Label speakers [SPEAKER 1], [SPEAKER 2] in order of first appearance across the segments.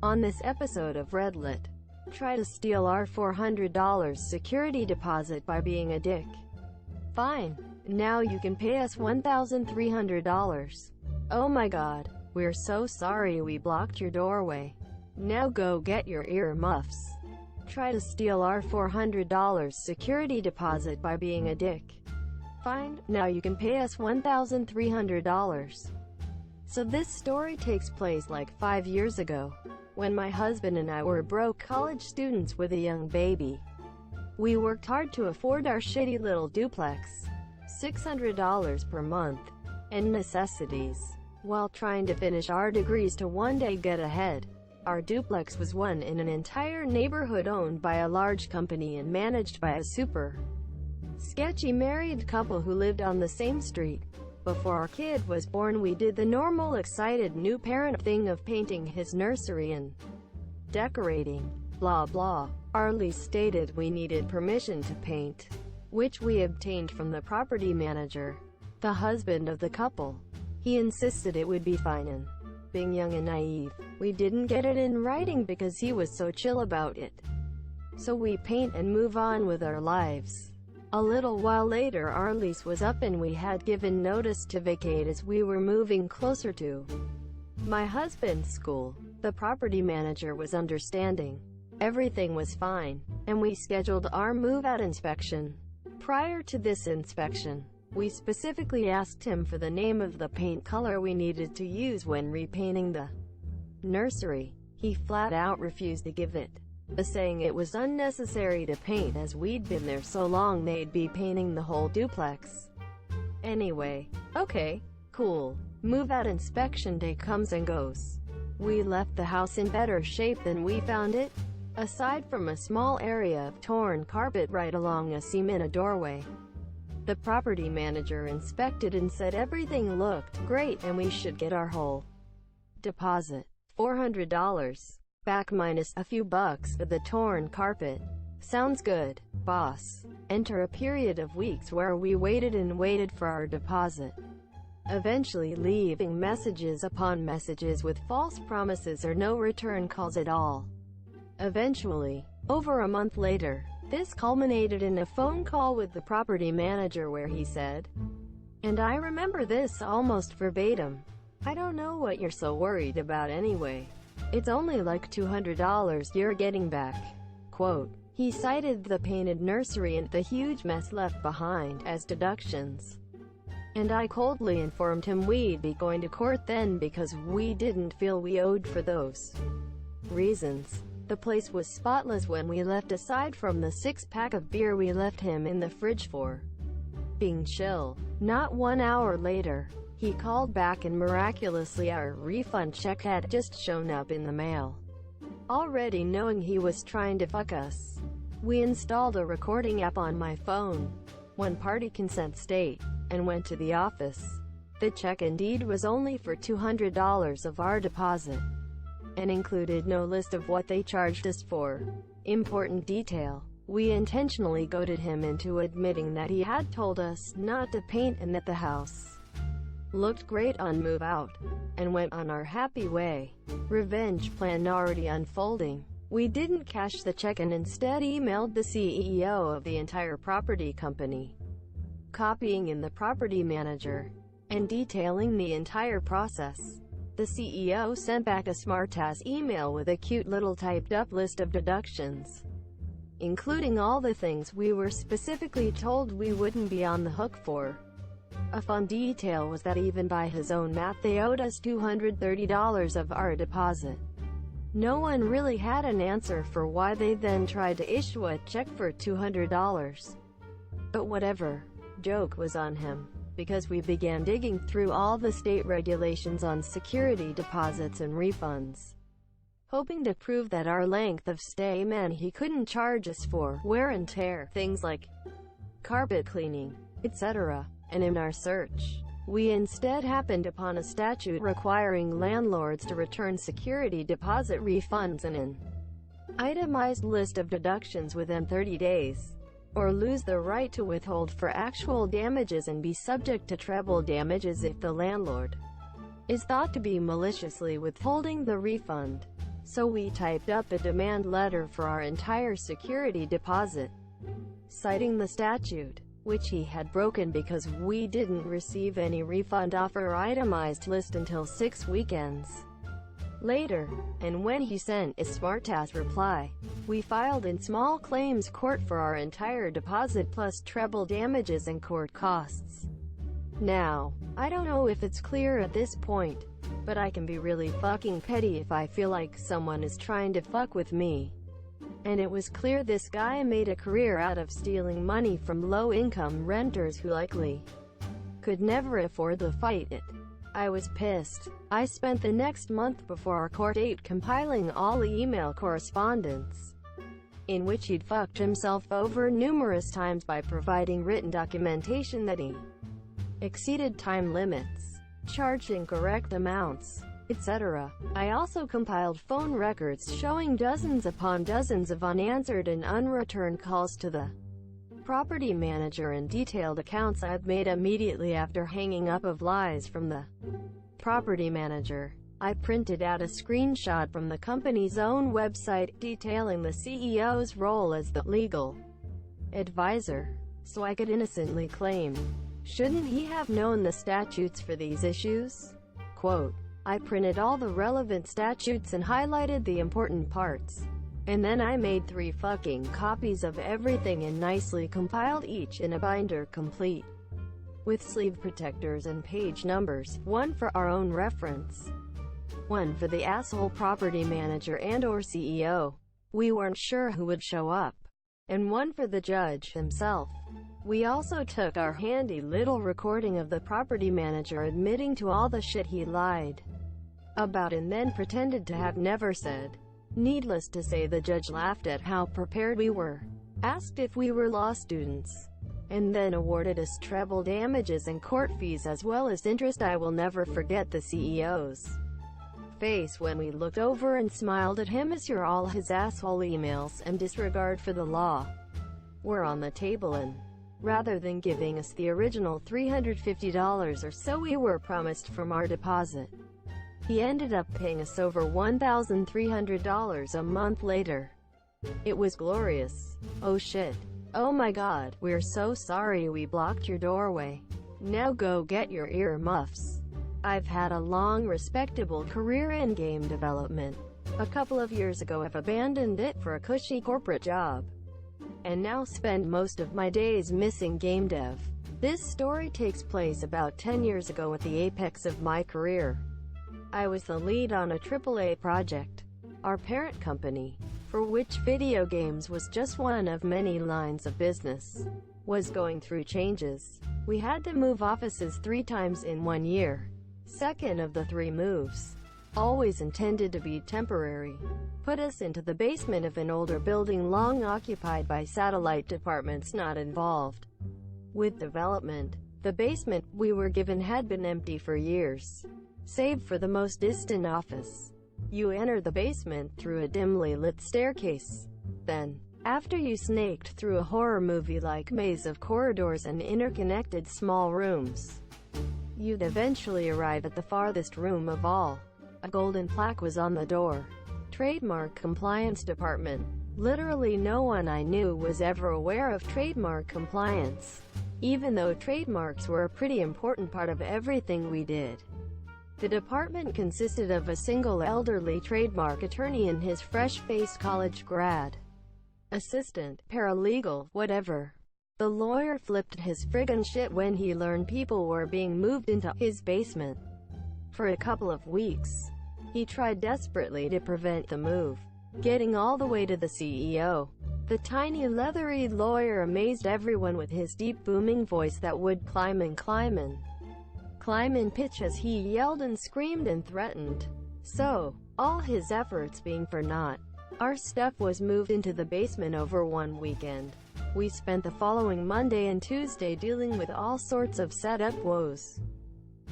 [SPEAKER 1] On this episode of Redlit, try to steal our $400 security deposit by being a dick. Fine. Now you can pay us $1,300. Oh my god. We're so sorry we blocked your doorway. Now go get your earmuffs. Try to steal our $400 security deposit by being a dick. Fine. Now you can pay us $1,300. So this story takes place like 5 years ago, when my husband and I were broke college students with a young baby. We worked hard to afford our shitty little duplex, $600 per month, and necessities, while trying to finish our degrees to one day get ahead. Our duplex was one in an entire neighborhood owned by a large company and managed by a super sketchy married couple who lived on the same street. Before our kid was born, we did the normal excited new parent thing of painting his nursery and decorating. Blah blah. Our lease stated we needed permission to paint, which we obtained from the property manager, the husband of the couple. He insisted it would be fine, and being young and naive, we didn't get it in writing because he was so chill about it. So we paint and move on with our lives. A little while later our lease was up and we had given notice to vacate as we were moving closer to my husband's school. The property manager was understanding. Everything was fine, and we scheduled our move-out inspection. Prior to this inspection, we specifically asked him for the name of the paint color we needed to use when repainting the nursery. He flat out refused to give it, saying it was unnecessary to paint as we'd been there so long they'd be painting the whole duplex anyway. Okay, cool. Move-out inspection day comes and goes. We left the house in better shape than we found it, aside from a small area of torn carpet right along a seam in a doorway. The property manager inspected and said everything looked great and we should get our whole deposit, $400, back minus a few bucks for the torn carpet. Sounds good, boss. Enter a period of weeks where we waited and waited for our deposit, eventually leaving messages upon messages with false promises or no return calls at all. Eventually, over a month later, this culminated in a phone call with the property manager where he said, and I remember this almost verbatim, "I don't know what you're so worried about anyway. It's only like $200 you're getting back." Quote. He cited the painted nursery and the huge mess left behind as deductions. And I coldly informed him we'd be going to court then because we didn't feel we owed for those reasons. The place was spotless when we left aside from the 6-pack of beer we left him in the fridge for being chill. Not 1 hour later, he called back and miraculously our refund check had just shown up in the mail. Already knowing he was trying to fuck us, we installed a recording app on my phone, one-party consent state, and went to the office. The check indeed was only for $200 of our deposit, and included no list of what they charged us for. Important detail. We intentionally goaded him into admitting that he had told us not to paint and that the house looked great on move out, and went on our happy way. Revenge plan already unfolding. We didn't cash the check and instead emailed the CEO of the entire property company, copying in the property manager, and detailing the entire process. The CEO sent back a smart-ass email with a cute little typed-up list of deductions, including all the things we were specifically told we wouldn't be on the hook for. A fun detail was that even by his own math they owed us $230 of our deposit. No one really had an answer for why they then tried to issue a check for $200. But whatever. Joke was on him, because we began digging through all the state regulations on security deposits and refunds, hoping to prove that our length of stay meant he couldn't charge us for wear and tear, things like carpet cleaning, etc. And in our search, we instead happened upon a statute requiring landlords to return security deposit refunds and an itemized list of deductions within 30 days. Or lose the right to withhold for actual damages and be subject to treble damages if the landlord is thought to be maliciously withholding the refund. So we typed up a demand letter for our entire security deposit, citing the statute, which he had broken because we didn't receive any refund off our itemized list until 6 weekends later. And when he sent a smartass reply, we filed in small claims court for our entire deposit plus treble damages and court costs. Now, I don't know if it's clear at this point, but I can be really fucking petty if I feel like someone is trying to fuck with me. And it was clear this guy made a career out of stealing money from low-income renters who likely could never afford to fight it. I was pissed. I spent the next month before our court date compiling all the email correspondence, in which he'd fucked himself over numerous times by providing written documentation that he exceeded time limits, charged incorrect amounts, etc. I also compiled phone records showing dozens upon dozens of unanswered and unreturned calls to the property manager and detailed accounts I'd made immediately after hanging up of lies from the property manager. I printed out a screenshot from the company's own website detailing the CEO's role as the legal advisor, so I could innocently claim, shouldn't he have known the statutes for these issues? Quote, I printed all the relevant statutes and highlighted the important parts. And then I made 3 fucking copies of everything and nicely compiled each in a binder complete with sleeve protectors and page numbers, one for our own reference, one for the asshole property manager and/or CEO, we weren't sure who would show up, and one for the judge himself. We also took our handy little recording of the property manager admitting to all the shit he lied about and then pretended to have never said. Needless to say, the judge laughed at how prepared we were, asked if we were law students, and then awarded us treble damages and court fees as well as interest. I will never forget the CEO's face when we looked over and smiled at him as all his asshole emails and disregard for the law were on the table, and rather than giving us the original $350 or so we were promised from our deposit, he ended up paying us over $1,300 a month later. It was glorious. Oh shit. Oh my god, we're so sorry we blocked your doorway. Now go get your earmuffs. I've had a long, respectable career in game development. A couple of years ago I've abandoned it for a cushy corporate job, and now spend most of my days missing game dev. This story takes place about 10 years ago at the apex of my career. I was the lead on a AAA project. Our parent company, for which video games was just one of many lines of business, was going through changes. We had to move offices 3 times in 1 year. Second of the 3 moves, always intended to be temporary, put us into the basement of an older building long occupied by satellite departments not involved with development. The basement we were given had been empty for years, save for the most distant office. You enter the basement through a dimly lit staircase. Then, after you snaked through a horror movie-like maze of corridors and interconnected small rooms, you'd eventually arrive at the farthest room of all. A golden plaque was on the door. Trademark Compliance Department. Literally no one I knew was ever aware of trademark compliance, even though trademarks were a pretty important part of everything we did. The department consisted of a single elderly trademark attorney and his fresh-faced college grad assistant, paralegal, whatever. The lawyer flipped his friggin' shit when he learned people were being moved into his basement. For a couple of weeks, he tried desperately to prevent the move, getting all the way to the CEO. The tiny leathery lawyer amazed everyone with his deep booming voice that would climb and pitch as he yelled and screamed and threatened. So, all his efforts being for naught, our stuff was moved into the basement over 1 weekend. We spent the following Monday and Tuesday dealing with all sorts of setup woes.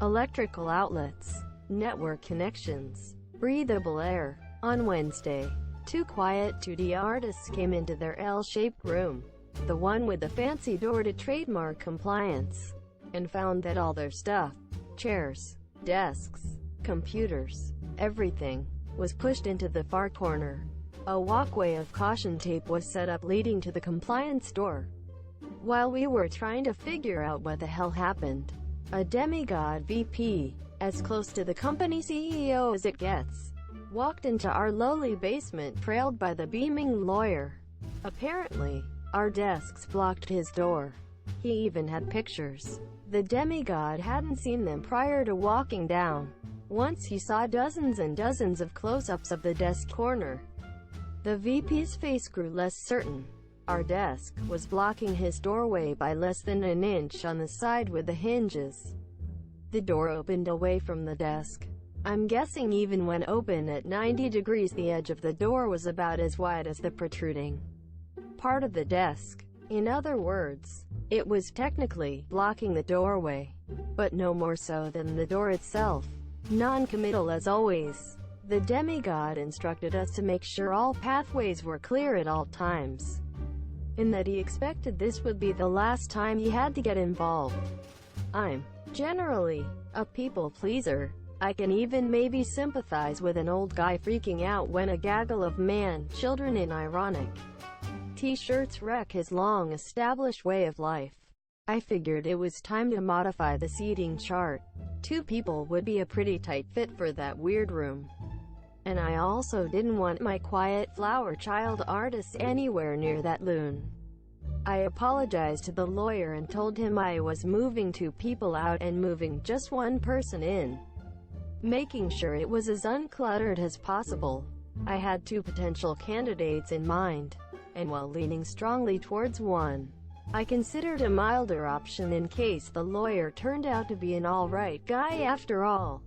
[SPEAKER 1] Electrical outlets, network connections, breathable air. On Wednesday, 2 quiet 2D artists came into their L-shaped room, the one with the fancy door to trademark compliance, and found that all their stuff, chairs, desks, computers, everything, was pushed into the far corner. A walkway of caution tape was set up leading to the compliance door. While we were trying to figure out what the hell happened, a demigod VP, as close to the company CEO as it gets, walked into our lowly basement trailed by the beaming lawyer. Apparently, our desks blocked his door. He even had pictures. The demigod hadn't seen them prior to walking down. Once he saw dozens and dozens of close-ups of the desk corner. The VP's face grew less certain. Our desk was blocking his doorway by less than an inch on the side with the hinges. The door opened away from the desk. I'm guessing even when open at 90 degrees, the edge of the door was about as wide as the protruding part of the desk. In other words, it was technically blocking the doorway, but no more so than the door itself. Non-committal as always, the demigod instructed us to make sure all pathways were clear at all times, and that he expected this would be the last time he had to get involved. I'm generally a people pleaser. I can even maybe sympathize with an old guy freaking out when a gaggle of children in ironic t-shirts wreck his long-established way of life. I figured it was time to modify the seating chart. 2 people would be a pretty tight fit for that weird room. And I also didn't want my quiet flower child artist anywhere near that loon. I apologized to the lawyer and told him I was moving 2 people out and moving just 1 person in, making sure it was as uncluttered as possible. I had 2 potential candidates in mind, and while leaning strongly towards one, I considered a milder option in case the lawyer turned out to be an all-right guy after all.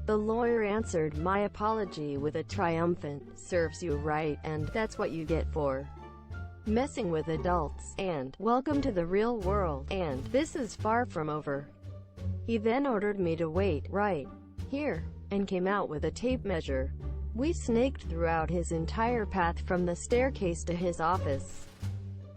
[SPEAKER 1] The lawyer answered my apology with a triumphant, "Serves you right, and that's what you get for messing with adults," and "Welcome to the real world, and this is far from over." He then ordered me to wait right here, and came out with a tape measure. We snaked throughout his entire path from the staircase to his office,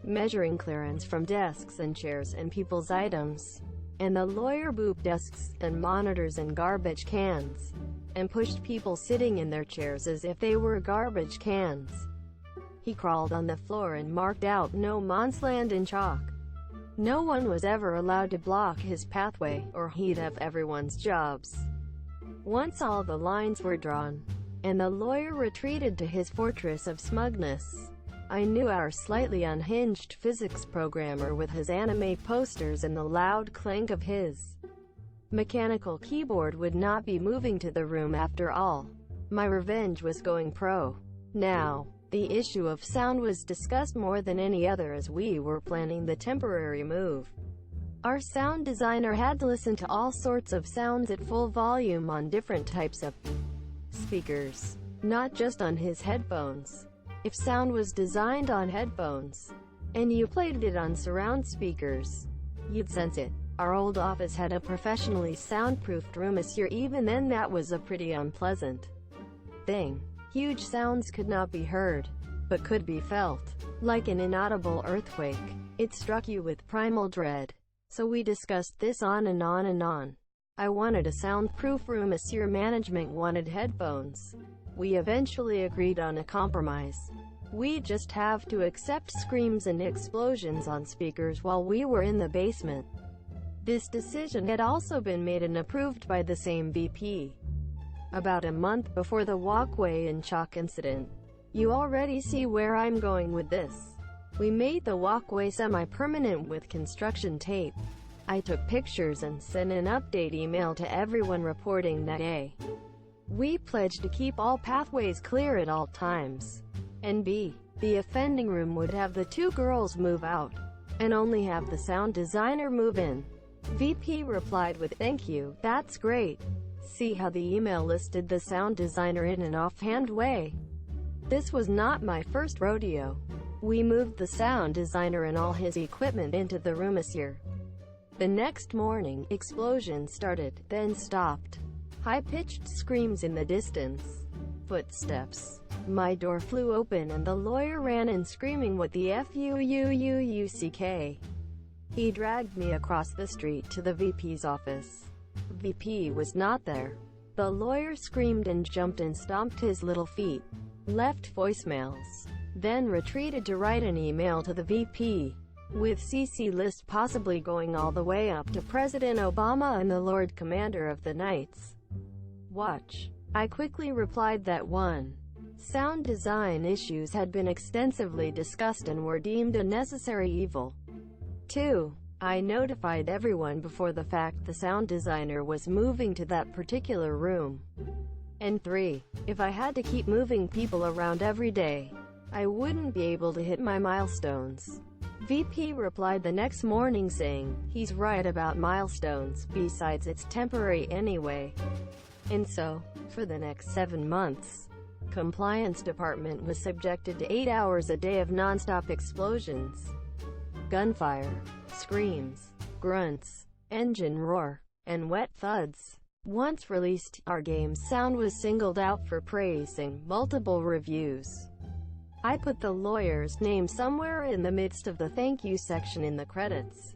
[SPEAKER 1] measuring clearance from desks and chairs and people's items. And the lawyer booped desks and monitors and garbage cans, and pushed people sitting in their chairs as if they were garbage cans. He crawled on the floor and marked out "No Man's Land" in chalk. No one was ever allowed to block his pathway, or he'd have everyone's jobs. Once all the lines were drawn, and the lawyer retreated to his fortress of smugness, I knew our slightly unhinged physics programmer with his anime posters and the loud clank of his mechanical keyboard would not be moving to the room after all. My revenge was going pro. Now, the issue of sound was discussed more than any other as we were planning the temporary move. Our sound designer had to listen to all sorts of sounds at full volume on different types of speakers, not just on his headphones. If sound was designed on headphones, and you played it on surround speakers, you'd sense it. Our old office had a professionally soundproofed room this year. Even then, that was a pretty unpleasant thing. Huge sounds could not be heard, but could be felt. Like an inaudible earthquake, it struck you with primal dread. So we discussed this on and on and on. I wanted a soundproof room, Monsieur Management wanted headphones. We eventually agreed on a compromise. We just have to accept screams and explosions on speakers while we were in the basement. This decision had also been made and approved by the same VP. About a month before the walkway and chalk incident. You already see where I'm going with this. We made the walkway semi-permanent with construction tape. I took pictures and sent an update email to everyone reporting that A, we pledged to keep all pathways clear at all times, and B, the offending room would have the 2 girls move out, and only have the sound designer move in. VP replied with "Thank you, that's great." See how the email listed the sound designer in an offhand way? This was not my first rodeo. We moved the sound designer and all his equipment into the room this year. The next morning, explosions started, then stopped. High-pitched screams in the distance. Footsteps. My door flew open and the lawyer ran in screaming, "What the fuck?" He dragged me across the street to the VP's office. VP was not there. The lawyer screamed and jumped and stomped his little feet, left voicemails, then retreated to write an email to the VP, with CC list possibly going all the way up to President Obama and the Lord Commander of the Knights Watch. I quickly replied that 1. Sound design issues had been extensively discussed and were deemed a necessary evil. 2. I notified everyone before the fact the sound designer was moving to that particular room. And 3. If I had to keep moving people around every day, I wouldn't be able to hit my milestones. VP replied the next morning saying, he's right about milestones, besides it's temporary anyway. And so, for the next 7 months, Compliance Department was subjected to 8 hours a day of non-stop explosions, gunfire, screams, grunts, engine roar, and wet thuds. Once released, our game's sound was singled out for praising multiple reviews. I put the lawyer's name somewhere in the midst of the thank you section in the credits.